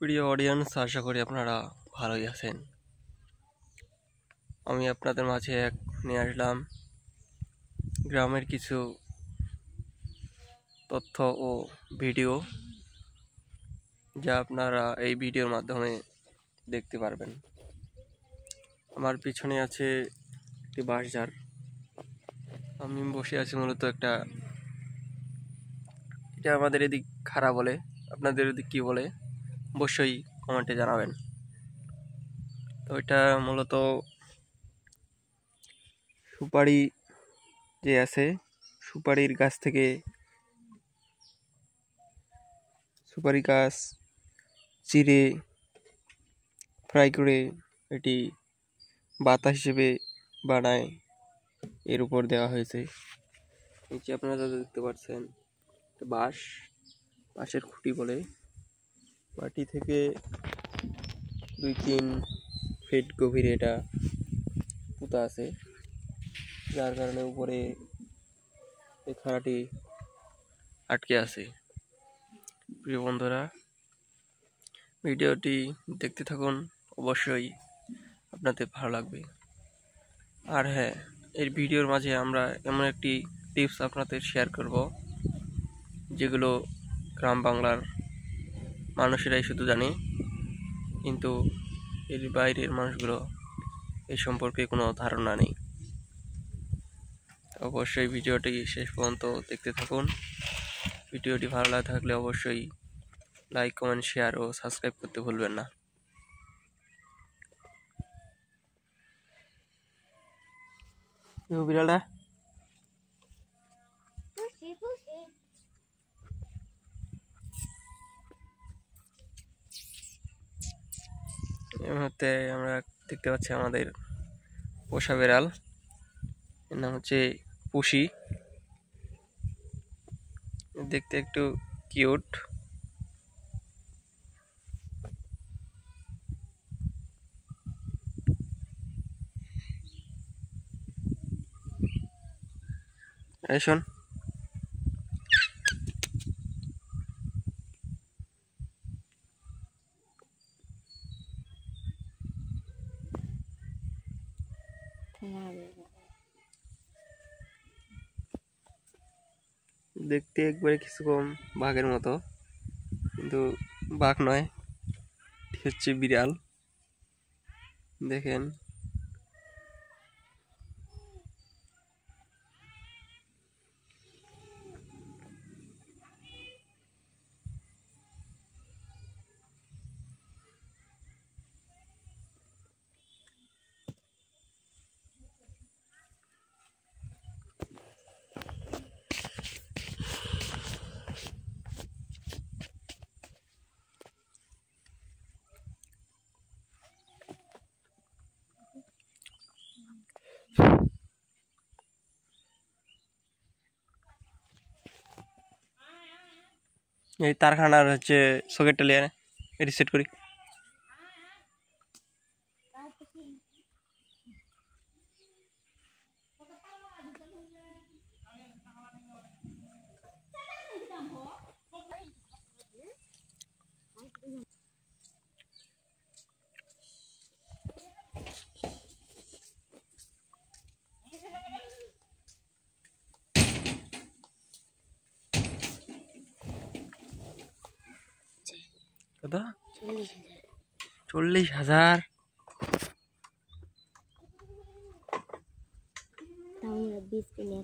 প্রিয় অডিয়েন্স, আশা করি আপনারা ভালোই আছেন। আমি আপনাদের মাঝে নিয়ে আসলাম গ্রামের কিছু তথ্য ও ভিডিও, যা আপনারা এই ভিডিওর মাধ্যমে দেখতে পারবেন। আমার পিছনে আছে একটি বাঁশঝাড়। আমি বসে আছি মূলত এটা আমাদের এদিক খাড়া বলে, আপনাদের এদিক কি বলে অবশ্যই কমেন্টে জানাবেন। তো এটা মূলত সুপারি যে আছে, সুপারির গাছ থেকে সুপারি গাছ চিড়ে ফ্রাই করে এটি বাতা হিসেবে বানায়, এর উপর দেওয়া হয়েছে। নিচে আপনারা যা দেখতে পাচ্ছেন বাঁশের খুঁটি বলে, মাটি থেকে 2-3 ফিট গভীরে এটা পুঁতা আছে, যার কারণে উপরে এই খাড়াটি আটকে আছে। প্রিয় বন্ধুরা, ভিডিওটি দেখতে থাকুন, অবশ্যই আপনাদের ভালো লাগবে। আর হ্যাঁ, এই ভিডিওর মাঝে আমরা এমন একটি টিপস আপনাদের শেয়ার করব, যেগুলো গ্রাম বাংলার মানুষেরাই শুধু জানে, কিন্তু এর বাইরের মানুষগুলো এই সম্পর্কে কোনো ধারণা নেই। অবশ্যই ভিডিওটি শেষ পর্যন্ত দেখতে থাকুন। ভিডিওটি ভালো লাগে থাকলে অবশ্যই লাইক, কমেন্ট, শেয়ার ও সাবস্ক্রাইব করতে ভুলবেন না। বিড়ালটা এই মুহূর্তে আমরা দেখতে পাচ্ছি আমাদের পোষা বিড়াল, এর নাম হচ্ছে পুষি। দেখতে একটু কিউট। এই শোন, দেখতে একবারে কিছু কম বাঘের মতো, কিন্তু বাঘ নয়, ঠিক হচ্ছে বিড়াল। দেখেন, এই তারখানার হচ্ছে সকেটটা লিয়ে রিসেট করি। কত? 40,000।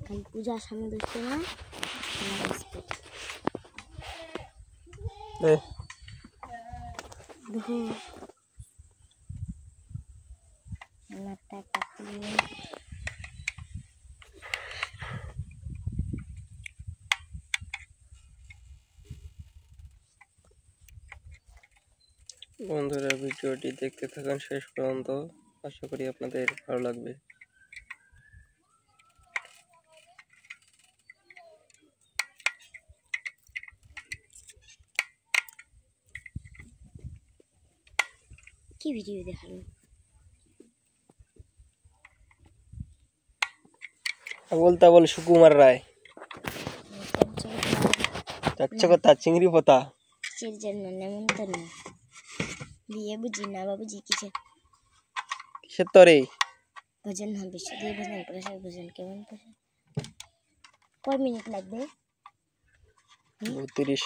খালি পূজার সামনে দেখতে না বন্ধুরা, ভিডিওটি দেখতে থাকুন শেষ পর্যন্ত, আশা করি আপনাদের ভালো লাগবে। কি ভিডিও দেখালো? বলতা বল সুকুমার রায়, চাচ্ছ কথা চিংড়ি পোতা চির জন্য নেমন্তন্ন দিয়ে বুঝি না বাবুজি কিসের তরে ভোজন হবে দিয়ে ভোজন প্রসাদ ভোজন কেমন প্রসাদ কয় মিনিট লাগবে 32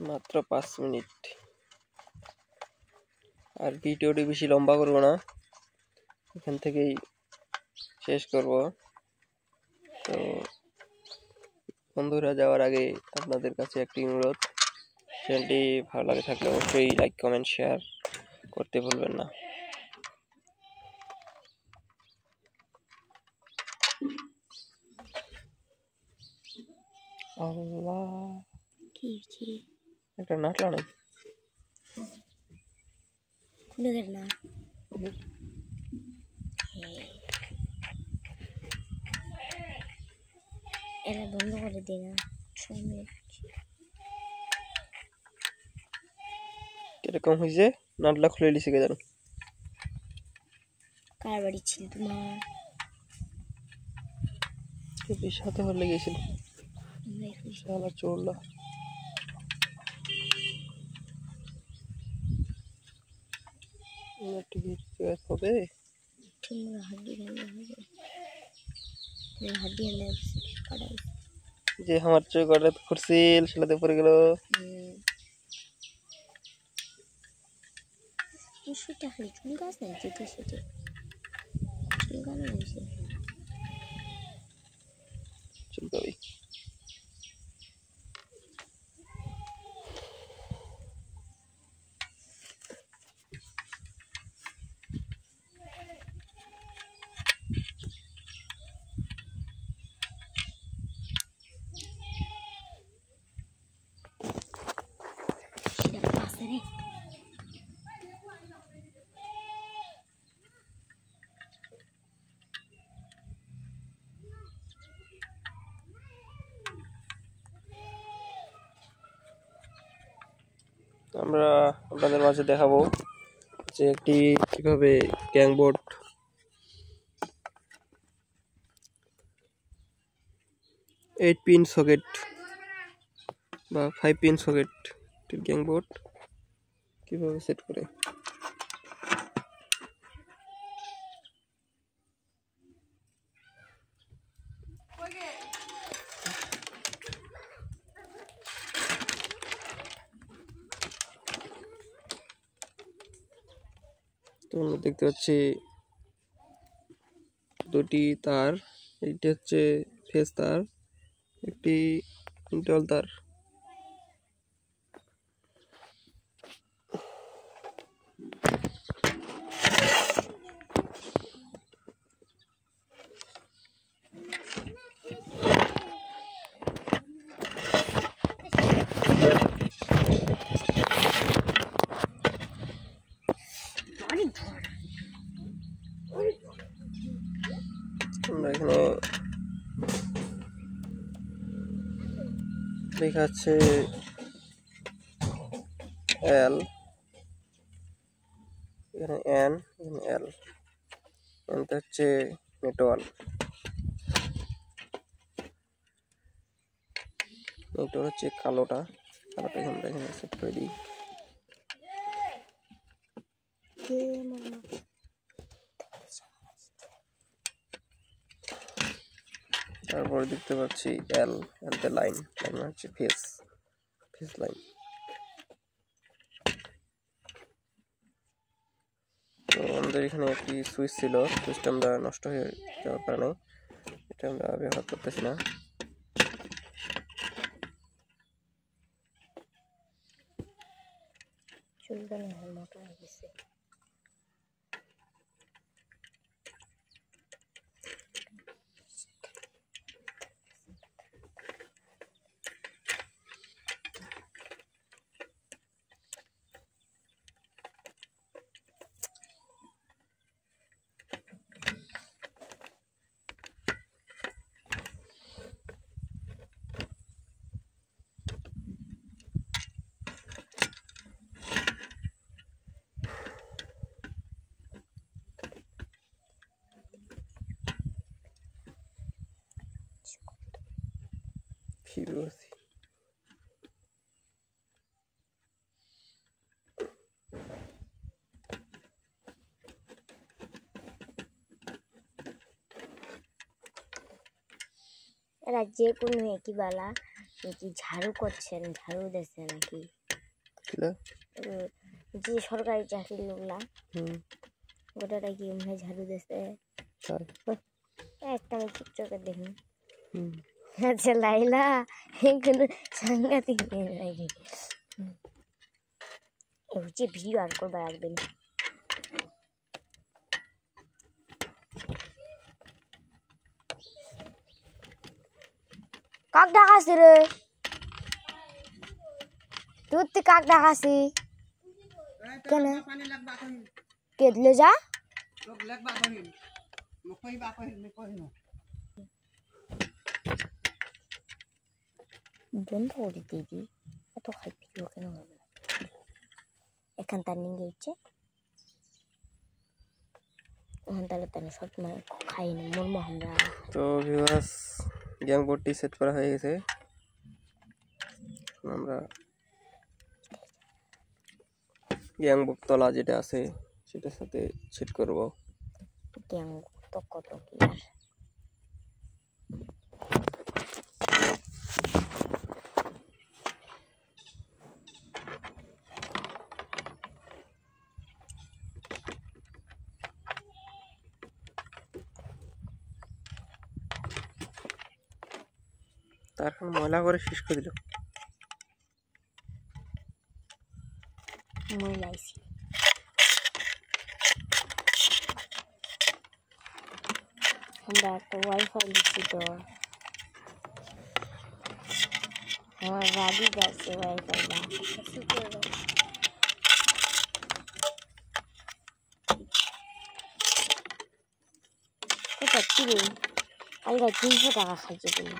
মাত্র 5 মিনিট। আর ভিডিওটি বেশি লম্বা করব না, এখান থেকেই শেষ করব। তো বন্ধুরা, যাওয়ার আগে আপনাদের কাছে একটি অনুরোধ, চ্যানেলটি ভালো লাগে থাকলে অবশ্যই লাইক কমেন্ট শেয়ার করতে ভুলবেন না। আল্লাহ, কি একটা নাটলা না খুলে না এরা বন্ধ করে দিই না 6 মিনিট কিরকম হয়েছে? নাটলা খুলে দিছে কে জানো? কার বাড়ি ছিল তোমার? সাথে হলে গেছিল শালা চোরলা। হবে যে আমার চোখ হঠাৎ করছিল সেটাতে পড়ে গেল। সেটা খালি চুল গাছ না যেতে সেটা চুলকানো হয়েছে চুলকাবি। আমরা আপনাদের মাঝে দেখাবো যে একটি কিভাবে গ্যাংবোর্ড 8 পিন সকেট বা 5 পিন সকেট গ্যাংবোর্ড কিভাবে সেট করে। তো আমরা দেখতে পাচ্ছি দুটি তার, এইটা হচ্ছে ফেস তার, একটি নিউট্রাল তার। আমরা এখানে লেখা আছে এল, এখানে এন, এখানে এল, এনটা হচ্ছে নেটওয়ার্ক। নেটওয়ার্ক হচ্ছে কালোটা আমরা এখানে সেট করে দিই। তারপরে দেখতে পাচ্ছি এল, এলতে লাইন, লাইন হচ্ছে ফেস লাইন। তো আমাদের এখানে একটি সুইচ ছিল, সুইচটা আমরা নষ্ট হয়ে যাওয়ার কারণে এটা আমরা ব্যবহার করতেছি না। মোটা হয়ে গেছে। ফিরে আসি। এরা যে কোনো একই বেলা নাকি ঝাড়ু করছেন, ঝাড়ু দিচ্ছেন নাকি যে সরকারি চাকরির লোকলা গোটাটা কি মনে হয় ঝাড়ু দিচ্ছে। একটা আমি টিকটকে দেখি। আচ্ছা লাইলা এগুলো সাংঘাতিক মেয়ে নাকি হচ্ছে ভিডিও আর করবার আসবেন। কাক ডাকাছি রে, তুই তুই কাক ডাকাছি কেন কেদলে যা বন্ধ করে দিদি এত খাই ভিডিও কেন হবে এখান তার নিয়ে ইচ্ছে ওখান তাহলে তাহলে সব সময় খাই না মরমো আমরা। তো ভিউয়ার্স গেম বোর্ডটি সেট করা হয়ে গেছে। আমরা গ্যাং তলা যেটা আছে সেটার সাথে সেট করব। গ্যাং তো কত কি আর তারপর ময়লা করে শেষ করে দিল। মহিলাইছি আমরা একটা ওয়াইফাই দিচ্ছি তো আমার বাড়ি যাচ্ছে ওয়াইফাইটা কোথা কি রে কালকে 300 টাকা খাইছে তুমি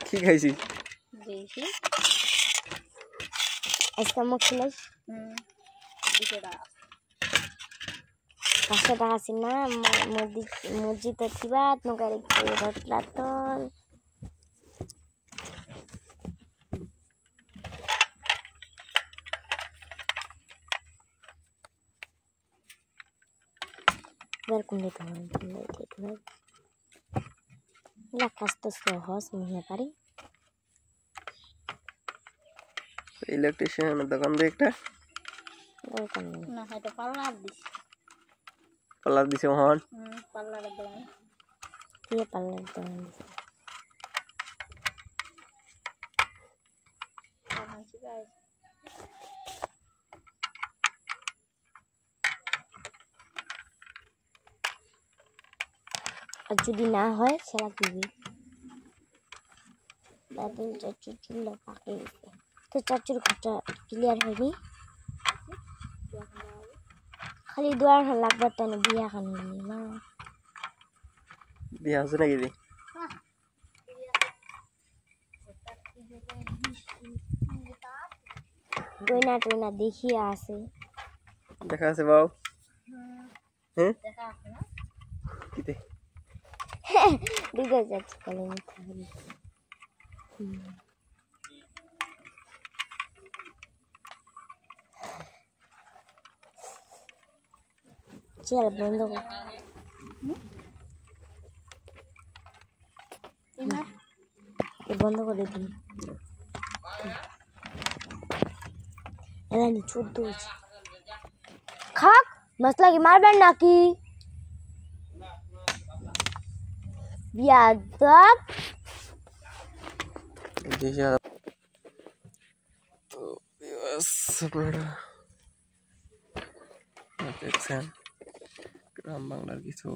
কি খাইছি আজকে মুখ খিলাইস 500 টাকা ছিল না মসজিদ থিবা নগারে রটলা তল বার কোনটা তোমার এলা কাজ তো সহজ মনে পারি। ইলেকট্রিশিয়ানের দোকান দিয়ে একটা দরকার নেই না হয়তো পার্লার দিছে মোহন পার্লারের দোকান কে পার্লারের দোকান দিছে আর যদি না হয় সেটা দিবি দাদুর চাচুর চুল পাকে গেছে তো চাচুর ঘরটা ক্লিয়ার হয়নি খালি দুয়ার লাগবে তাই না বিয়া খান হয়নি না বিয়া আছে নাকি রে গয়না টয়না দেখিয়ে আছে দেখা আছে বাবু হ্যাঁ কিতে দিকে যাচ্ছে কালে মিথ্যা বলি চল বন্ধ কর বন্ধ করে দিন এলানি 14 খাক মশলা কি মারবেন নাকি বিয়াদব তো আপনারা দেখছেন গ্রাম বাংলার কিছু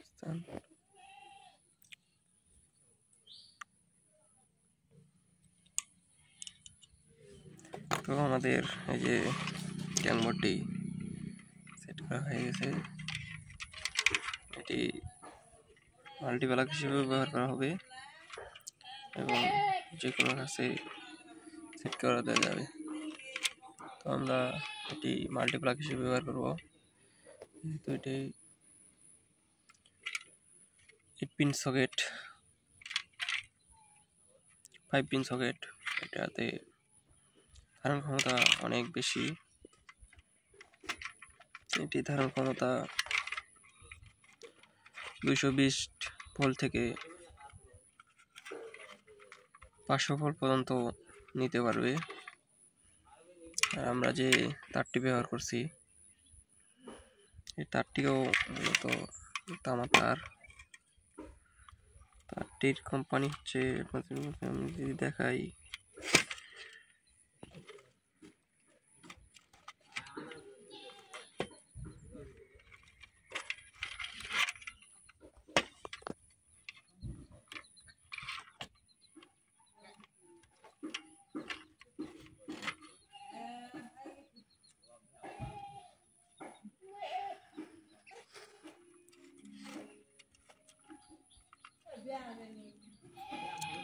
স্থান। তো আমাদের এই যে ক্যামবোর্ডটি সেট করা হয়ে গেছে। এটি মাল্টিপ্লাগ হিসেবে ব্যবহার করা হবে এবং যে কোনো কাছে সেট করা দেওয়া যাবে। তো আমরা এটি মাল্টিপ্লাগ হিসেবে ব্যবহার করব। যেহেতু এটি 8 পিন সকেট, 5 পিন সকেট, এটাতে ধারণ ক্ষমতা অনেক বেশি। এটি ধারণ ক্ষমতা 220 ভোল্ট থেকে 500 ভোল্ট পর্যন্ত নিতে পারবে। আর আমরা যে তারটি ব্যবহার করছি, এই তারটিও মূলত তামার তার। তারটির কোম্পানি হচ্ছে, আমি যদি দেখাই,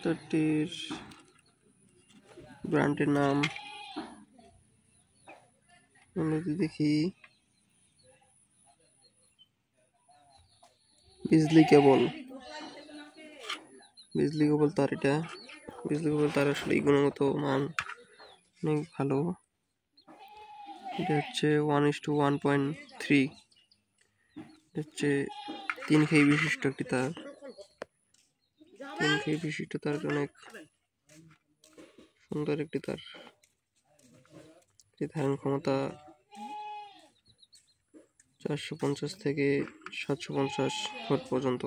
তারটির ব্র্যান্ডের নাম আমরা যদি দেখি, বিজলি কেবল। বিজলি কেবল তার, এটা বিজলি কেবল তার আসলে গুণগত মান অনেক ভালো। এটা হচ্ছে 1:1.3, হচ্ছে 3 কেবি বিশিষ্ট একটি তার। 3 কেবি বিশিষ্ট তার, অনেক সুন্দর একটি তার। এর ধারণ ক্ষমতা 450 থেকে 750 ভোল্ট পর্যন্ত।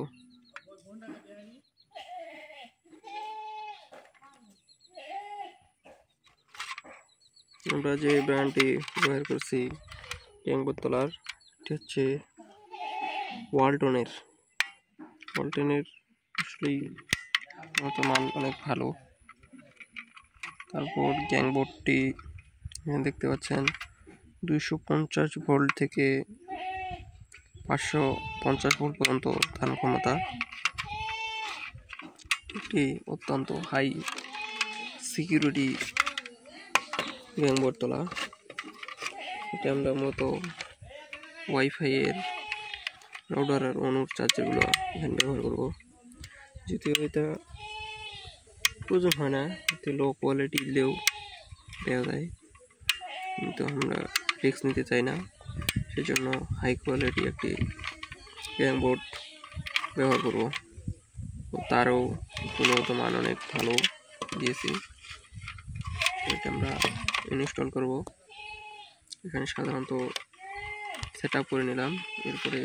আমরা যে ব্র্যান্ডটি ব্যবহার করছি ট্যাঙ্ক বোতলার, এটি হচ্ছে ওয়ালটনের। আসলেই মান অনেক ভালো। তারপর গ্যাং বোর্ডটি দেখতে পাচ্ছেন 250 ভোল্ট থেকে 550 ভোল্ট পর্যন্ত ধারণ ক্ষমতা। এটি অত্যন্ত হাই সিকিউরিটি গ্যাং বোর্ড তোলা। এটা আমরা মূলত ওয়াইফাই এর রাউটার আর অনুর চার্জারগুলো এখানে ব্যবহার করব। যদিও এটা প্রয়োজন হয় না, এতে লো কোয়ালিটি দিলেও দেওয়া যায়, কিন্তু আমরা রিস্ক নিতে চাই না, সেজন্য হাই কোয়ালিটি একটি গ্যাং বোর্ড ব্যবহার করব। তারও গুণগত মান অনেক ভালো দিয়েছি। এটা আমরা ইনস্টল করব। এখানে সাধারণত সেট আপ করে নিলাম, এরপরে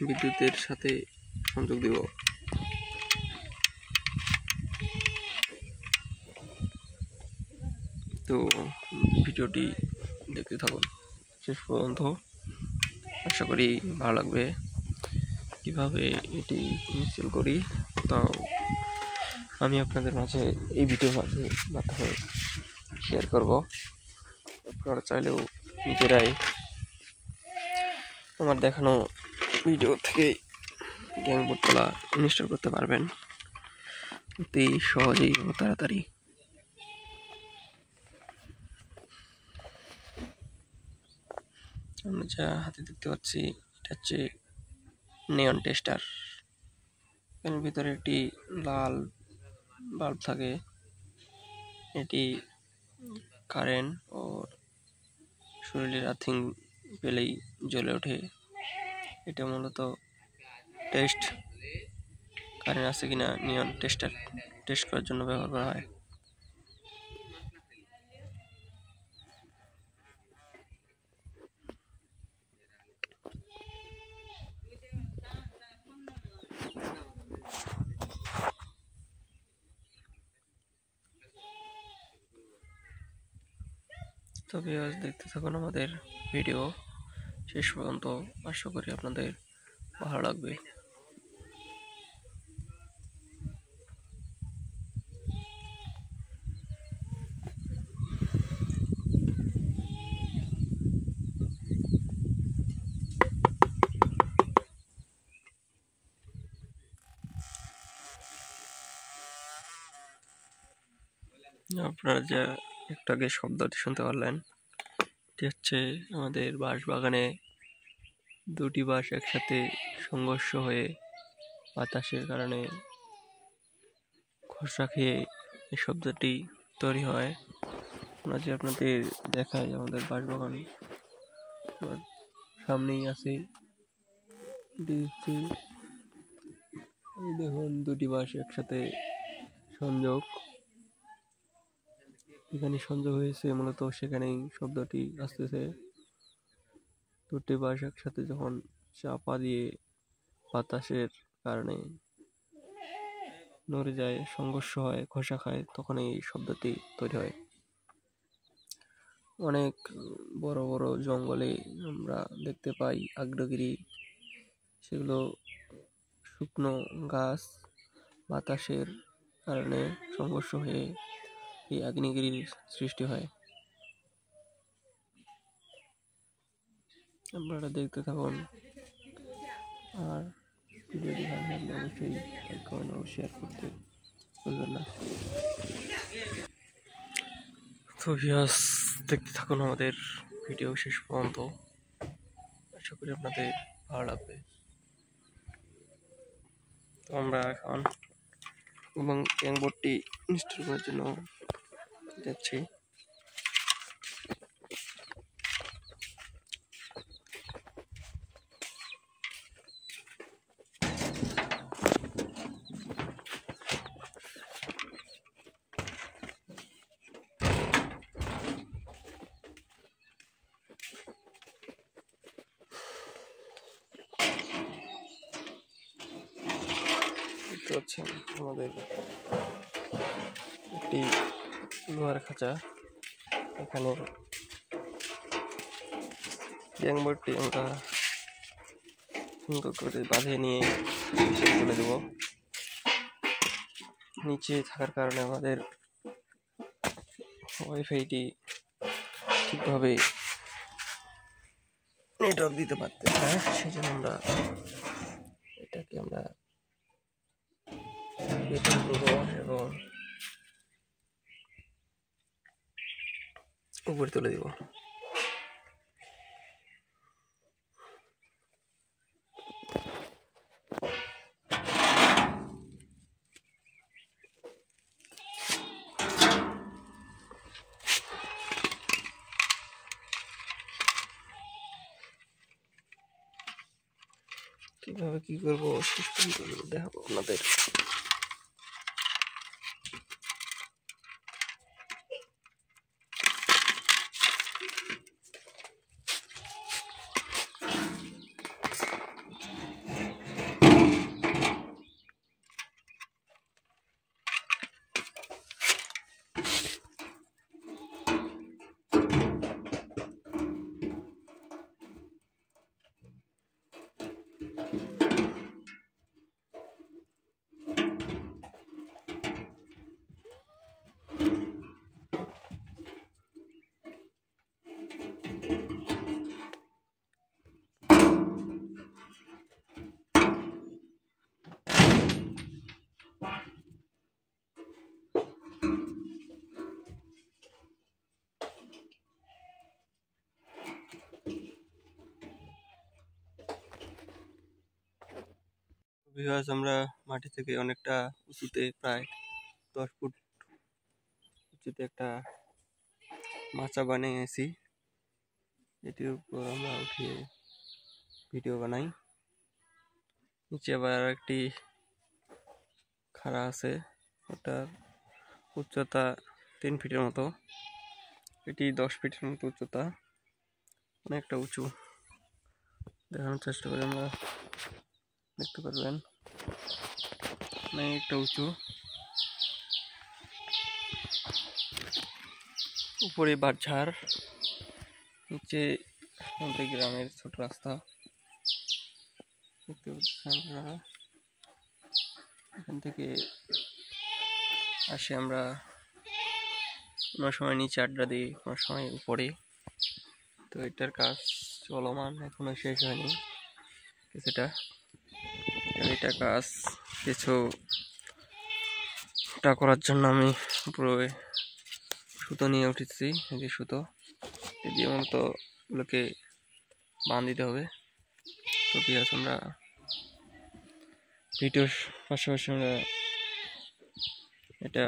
বিদ্যুতের সাথে সংযোগ দিব। তো ভিডিওটি দেখতে থাকুন শেষ পর্যন্ত, আশা করি ভালো লাগবে। কিভাবে এটি ইনস্টল করি তাও আমি আপনাদের মাঝে এই ভিডিওর মাধ্যমে শেয়ার করব। আপনারা চাইলেও নিজেরাই আমার দেখানো ভিডিও থেকে গ্যাং বোর্ড তোলা ইনস্টল করতে পারবেন অতি সহজেই ও তাড়াতাড়ি। আমরা যা হাতে দেখতে পাচ্ছি, এটা হচ্ছে নিয়ন টেস্টার। এর ভিতরে একটি লাল বাল্ব থাকে, এটি কারেন্ট ও শরীরের আর্থিং পেলেই জ্বলে ওঠে। এটা মূলত কারেন্ট আছে কিনা নিয়ন টেস্টার টেস্ট করার জন্য ব্যবহার করা হয়। তবে আজ দেখতে থাকুন আমাদের ভিডিও শেষ পর্যন্ত, আশা করি আপনাদের ভালো লাগবে। আপনারা যা একটু আগে শব্দটি শুনতে পারলেন, এটি হচ্ছে আমাদের বাঁশবাগানে দুটি বাঁশ একসাথে সংঘর্ষ হয়ে বাতাসের কারণে খোসা খেয়ে এই শব্দটি তৈরি হয়। আমরা যে আপনাদের দেখাই আমাদের বাঁশবাগান সামনেই আছে, দেখুন দুটি বাঁশ একসাথে সংযোগ, এখানে সংযোগ হয়েছে মূলত সেখানেই শব্দটি আসতেছে। দুটি বাঁশ একসাথে যখন চাপা দিয়ে বাতাসের কারণে নড়ে যায়, সংঘর্ষ হয়, খোসা খায়, তখন এই শব্দটি তৈরি হয়। অনেক বড় বড় জঙ্গলে আমরা দেখতে পাই আগ্নেয়গিরি, সেগুলো শুকনো গাছ বাতাসের কারণে সংঘর্ষ হয়ে এই আগ্নেয়গিরির সৃষ্টি হয়। আপনারা দেখতে থাকুন, আর ভিডিওটি ভালো লাগলে অবশ্যই লাইক কমেন্ট ও শেয়ার করতে ভুলবেন না। তো ভিউয়ার্স, দেখতে থাকুন আমাদের ভিডিও শেষ পর্যন্ত, আশা করি আপনাদের ভালো লাগবে। তো আমরা এখন এবং ক্যাংবোর্ডটি ইনস্টল করার জন্য যাচ্ছি। দেখতে পাচ্ছেন আমাদের একটি লোহার খাঁচা, এখানে ক্যাংবোর্ডটি আমরা সুন্দর করে বাঁধিয়ে নিয়ে তুলে দেব। নিচে থাকার কারণে আমাদের ওয়াইফাইটি ঠিকভাবে নেটওয়ার্ক দিতে পারতেছে না, সেই জন্য আমরা এটাকে বের করব এবং উপরে তুলে দিব। কিভাবে কি করবো শেষ পর্যন্ত দেখাবো আপনাদের। ভিউয়ার্স, আমরা মাটি থেকে অনেকটা উঁচুতে, প্রায় 10 ফুট উঁচুতে একটা মাচা বানিয়েছি। এটির উপর আমরা উঠিয়ে ভিডিও বানাই। নিচে আবার একটি খাড়া আছে, ওটার উচ্চতা 3 ফিটের মতো, এটি 10 ফিটের মতো উচ্চতা, অনেকটা উঁচু। দেখানোর চেষ্টা করে আমরা দেখতে পারবেন, অনেকটা উঁচু। উপরে বাঁশঝাড়, নিচে আমাদের গ্রামের ছোট রাস্তা দেখতে পাচ্ছেন আপনারা। এখান থেকে আসে আমরা কোনো সময় নিচে আড্ডা দিই, কোনো সময় উপরে। তো এটার কাজ চলমান, এখনো শেষ হয়নি কিছুটা। এটা কাজ কিছুটা করার জন্য আমি উপরে সুতো নিয়ে উঠেছি, এই যে সুতো দিয়ে মূলত ওগুলোকে বাঁধ দিতে হবে। তো বিয়াস আমরা ভিডিওর পাশাপাশি আমরা এটা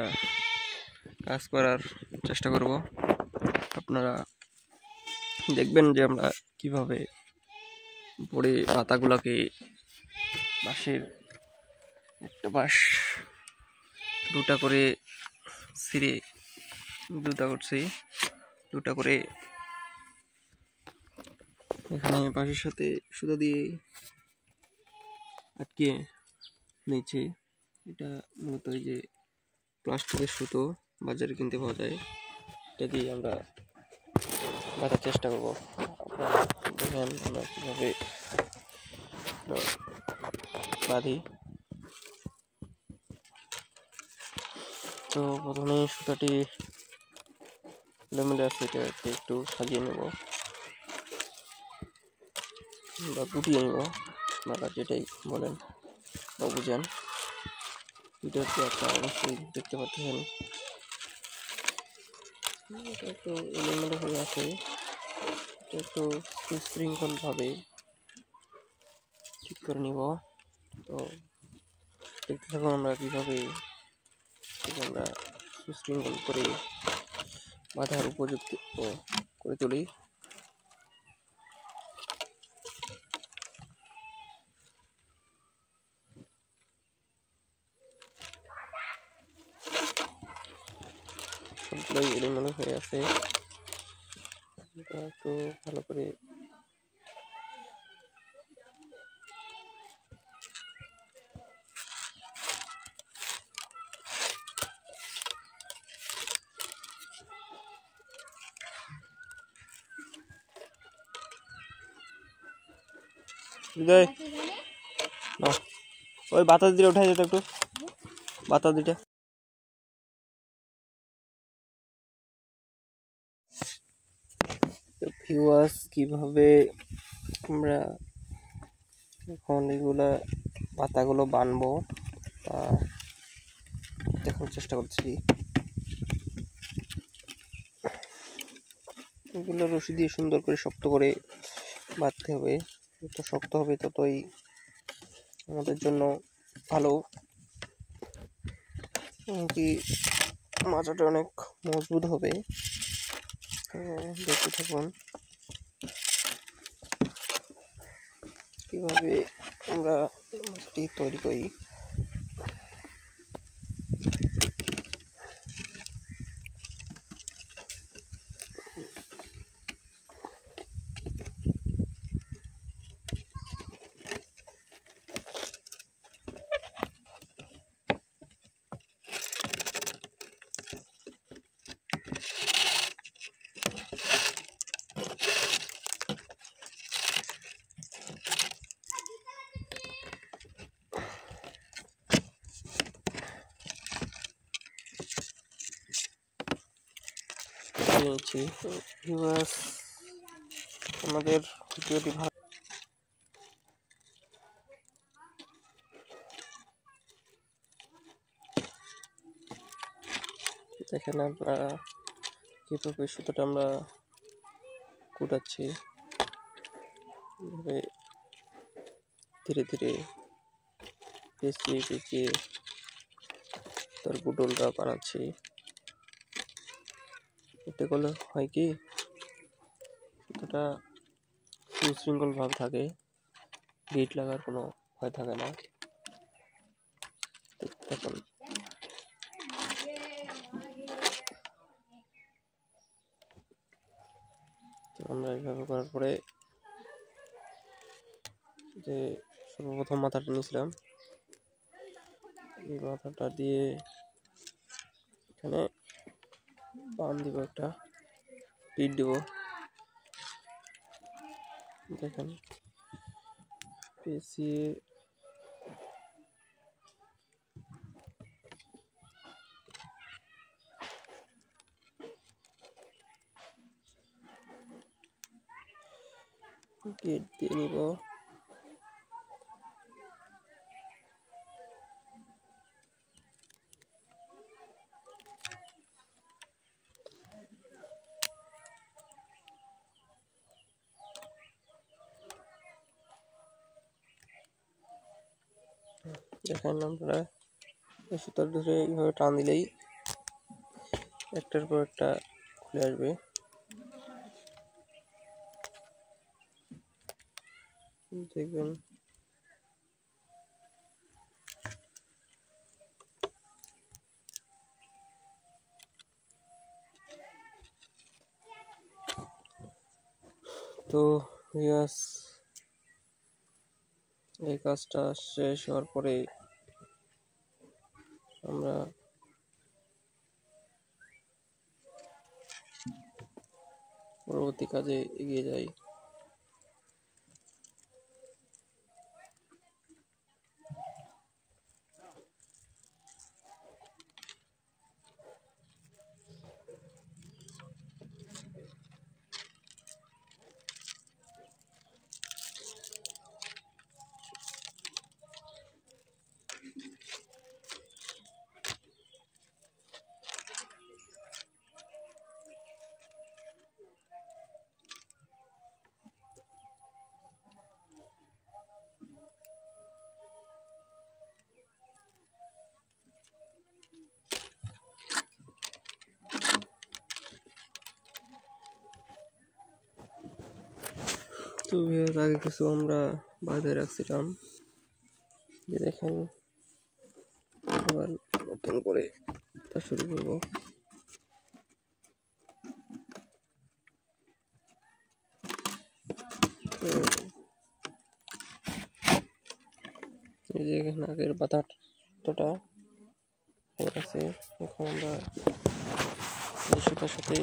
কাজ করার চেষ্টা করব। আপনারা দেখবেন যে আমরা কিভাবে পরে পাতাগুলোকে বাঁশের একটা বাঁশ দুটা করে ছিঁড়ে দুটা করে এখানে বাঁশের সাথে সুতো দিয়ে আটকে নিচ্ছে। এটা মূলত এই যে প্লাস্টিকের সুতো বাজারে কিনতে পাওয়া যায়, এটা দিয়ে আমরা বাঁধার চেষ্টা করবো। আপনারা দেখেন আমরা কীভাবে বাঁধি। তো প্রথমে সুতাটি এলোমেলো আছে, এটাকে একটু সাজিয়ে নেব বা গুটিয়ে নেব, আপনারা যেটাই বলেন বা বুঝেন। ভিডিওতে আপনারা অবশ্যই দেখতে পাচ্ছেন এটা একটু এলোমেলো হয়ে আছে, এটা একটু সুশৃঙ্খলভাবে ঠিক করে নিব। তো দেখতে থাকুন আমরা কীভাবে আমরা সুশৃঙ্খল করে বাঁধার উপযুক্ত করে তুলি। সবগুলোই এলোমেলো হয়ে আছে, এটা একটু ভালো করে ওই বাতাস দিয়ে উঠাই যেত একটু, বাতাস দিটা। তো ভিউয়ার্স কিভাবে আমরা এখন এগুলা পাতাগুলো বানবো তা দেখার চেষ্টা করছি। এগুলো রশি দিয়ে সুন্দর করে শক্ত করে বাঁধতে হবে, যত শক্ত হবে ততই আমাদের জন্য ভালো, কি মাচাটা অনেক মজবুত হবে। দেখতে থাকুন কিভাবে আমরা মাছটি তৈরি করি। আমাদের ভিডিওটি ভালো দেখেন আপনারা কিভাবে সুতোটা আমরা কুটাচ্ছি, ধীরে ধীরে পেঁচিয়ে পেঁচিয়ে তার পুটলটা বানাচ্ছি। এতে করলে হয় কি সুতোটা সুশৃঙ্খল ভাবে থাকে, গিট লাগার কোনো ভয় থাকে না। দেখুন আমরা এইভাবে করার পরে যে সর্বপ্রথম মাথাটা নিয়েছিলাম, এই মাথাটা দিয়ে এখানে বান দিব, একটা পিট দিব। দেখেন পেঁচিয়ে গেট দিয়ে নিব। দেখেন আপনারা এই সুতার ধরে এইভাবে টান দিলেই একটার পর একটা খুলে আসবে। দেখবেন তো ভিউয়ার্স, এই কাজটা শেষ হওয়ার পরে আমরা পরবর্তী কাজে এগিয়ে যাই। তো ভিউয়ার্স, আগে কিছু আমরা বাঁধে রাখছিলাম, যে দেখেন আবার নতুন করে তা শুরু করবো। তো এই যে এখানে আগের বাঁধাটা হয়ে গেছে, এখন আমরা এই সুতার সাথে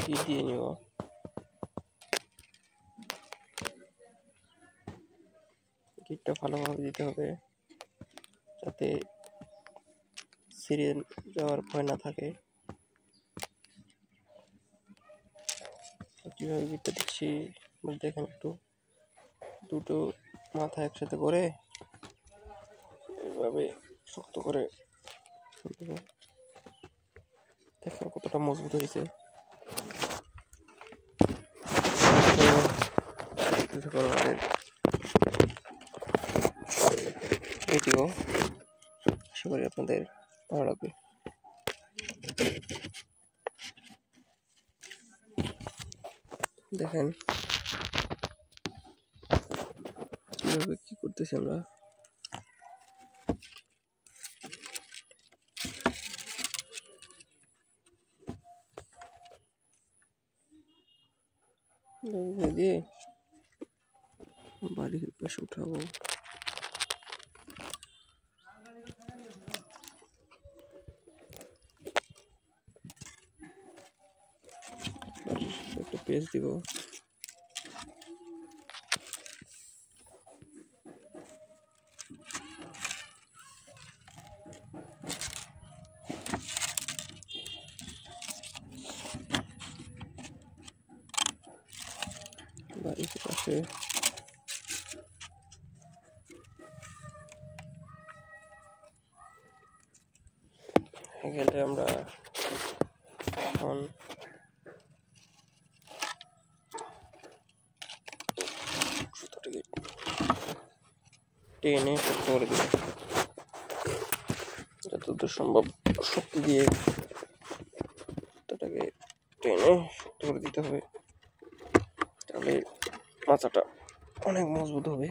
দিয়ে নিব। গিটটা ভালোভাবে দিতে হবে যাতে ছিঁড়ে যাওয়ার ভয় না থাকে। কীভাবে গিটটা দিচ্ছি দেখেন একটু, দুটো মাথা একসাথে করে এভাবে শক্ত করে দেখেন কতটা মজবুত হয়েছে। এটিও আশা করি আপনাদের ভালো লাগবে। দেখেন কিভাবে কি করতেছি আমরা। দিয়ে বাড়ির পাশে উঠাবো। একটা পেজ দিব, বাড়ির পাশে এখানে আমরা এখন সুতোটাকে টেনে শক্ত করে দিব, যতদূর সম্ভব শক্তি দিয়ে সুতোটাকে টেনে শক্ত করে দিতে হবে, তাহলে মাথাটা অনেক মজবুত হবে।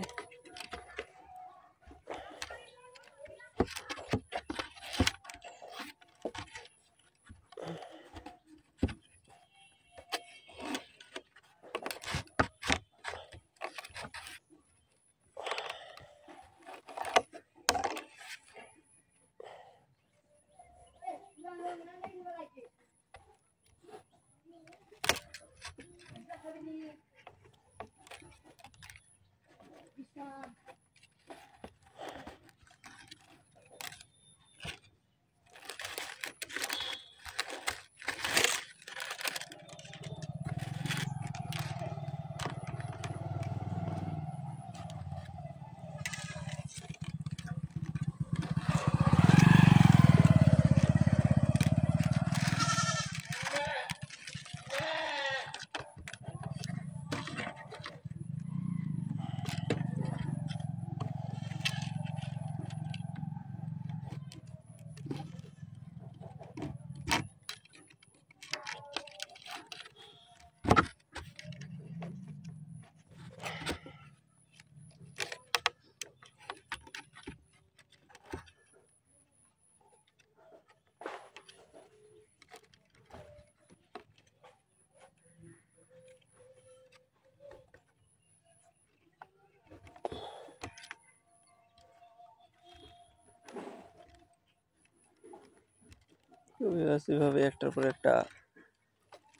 এভাবে একটার পর একটা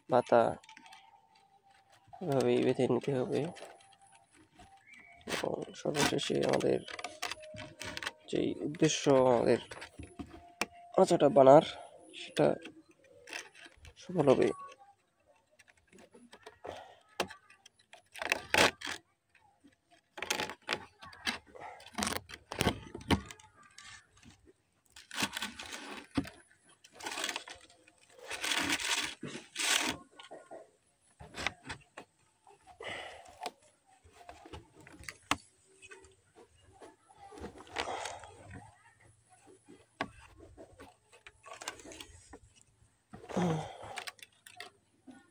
পাতা এভাবেই বেঁধে নিতে হবে এবং সর্বশেষে আমাদের যেই উদ্দেশ্য আমাদের মাচাটা বানার সেটা সফল হবে।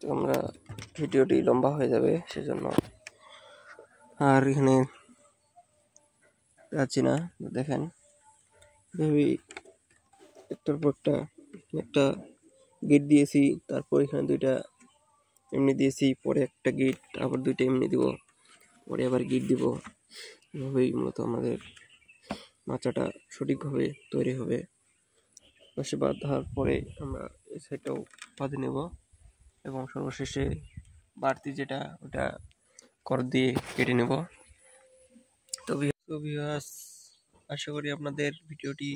তো আমরা ভিডিওটি লম্বা হয়ে যাবে সেজন্য আর এখানে যাচ্ছি না। দেখেন ভেবে একটার পর একটা গেট দিয়েছি, তারপর এখানে দুইটা এমনি দিয়েছি, পরে একটা গেট, আবার দুইটা এমনি দিব, পরে আবার গেট দিব। এভাবেই মূলত আমাদের মাচাটা সঠিকভাবে তৈরি হবে। পাশে বাঁধার পরে আমরা এই সাইডটাও বাঁধে নেব এবং সর্বশেষে বাড়তি যেটা ওটা কর দিয়ে কেটে নেব। তো ভিউয়ার্স, আশা করি আপনাদের ভিডিওটি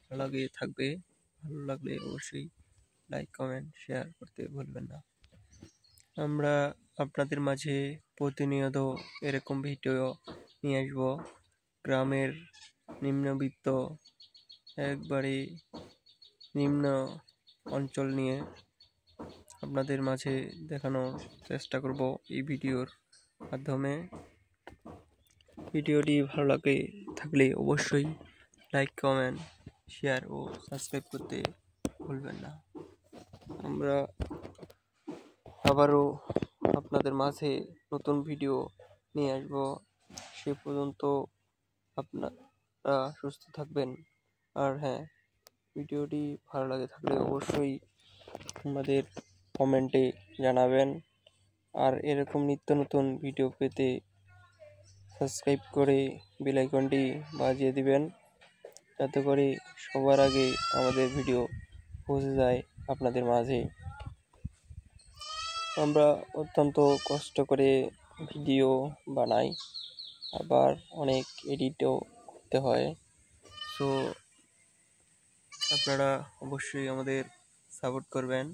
ভালো লাগে থাকবে। ভালো লাগলে অবশ্যই লাইক কমেন্ট শেয়ার করতে ভুলবেন না। আমরা আপনাদের মাঝে প্রতিনিয়ত এরকম ভিডিও নিয়ে আসবো গ্রামের নিম্নবিত্ত একবারে নিম্ন অঞ্চল নিয়ে আপনাদের মাঝে দেখানোর চেষ্টা করব এই ভিডিওর মাধ্যমে। ভিডিওটি ভালো লাগে থাকলে অবশ্যই লাইক কমেন্ট শেয়ার ও সাবস্ক্রাইব করতে ভুলবেন না। আমরা আবারও আপনাদের মাঝে নতুন ভিডিও নিয়ে আসব। সে পর্যন্ত আপনারা সুস্থ থাকবেন। আর হ্যাঁ, ভিডিওটি ভালো লাগে থাকলে অবশ্যই আমাদের কমেন্টে জানাবেন। আর এরকম নিত্য নতুন ভিডিও পেতে সাবস্ক্রাইব করে বেল আইকনটি বাজিয়ে দিবেন, যাতে করে সবার আগে আমাদের ভিডিও পৌঁছে যায় আপনাদের মাঝে। আমরা অত্যন্ত কষ্ট করে ভিডিও বানাই, আবার অনেক এডিটও করতে হয়। সো আপনারা অবশ্যই আমাদের সাপোর্ট করবেন।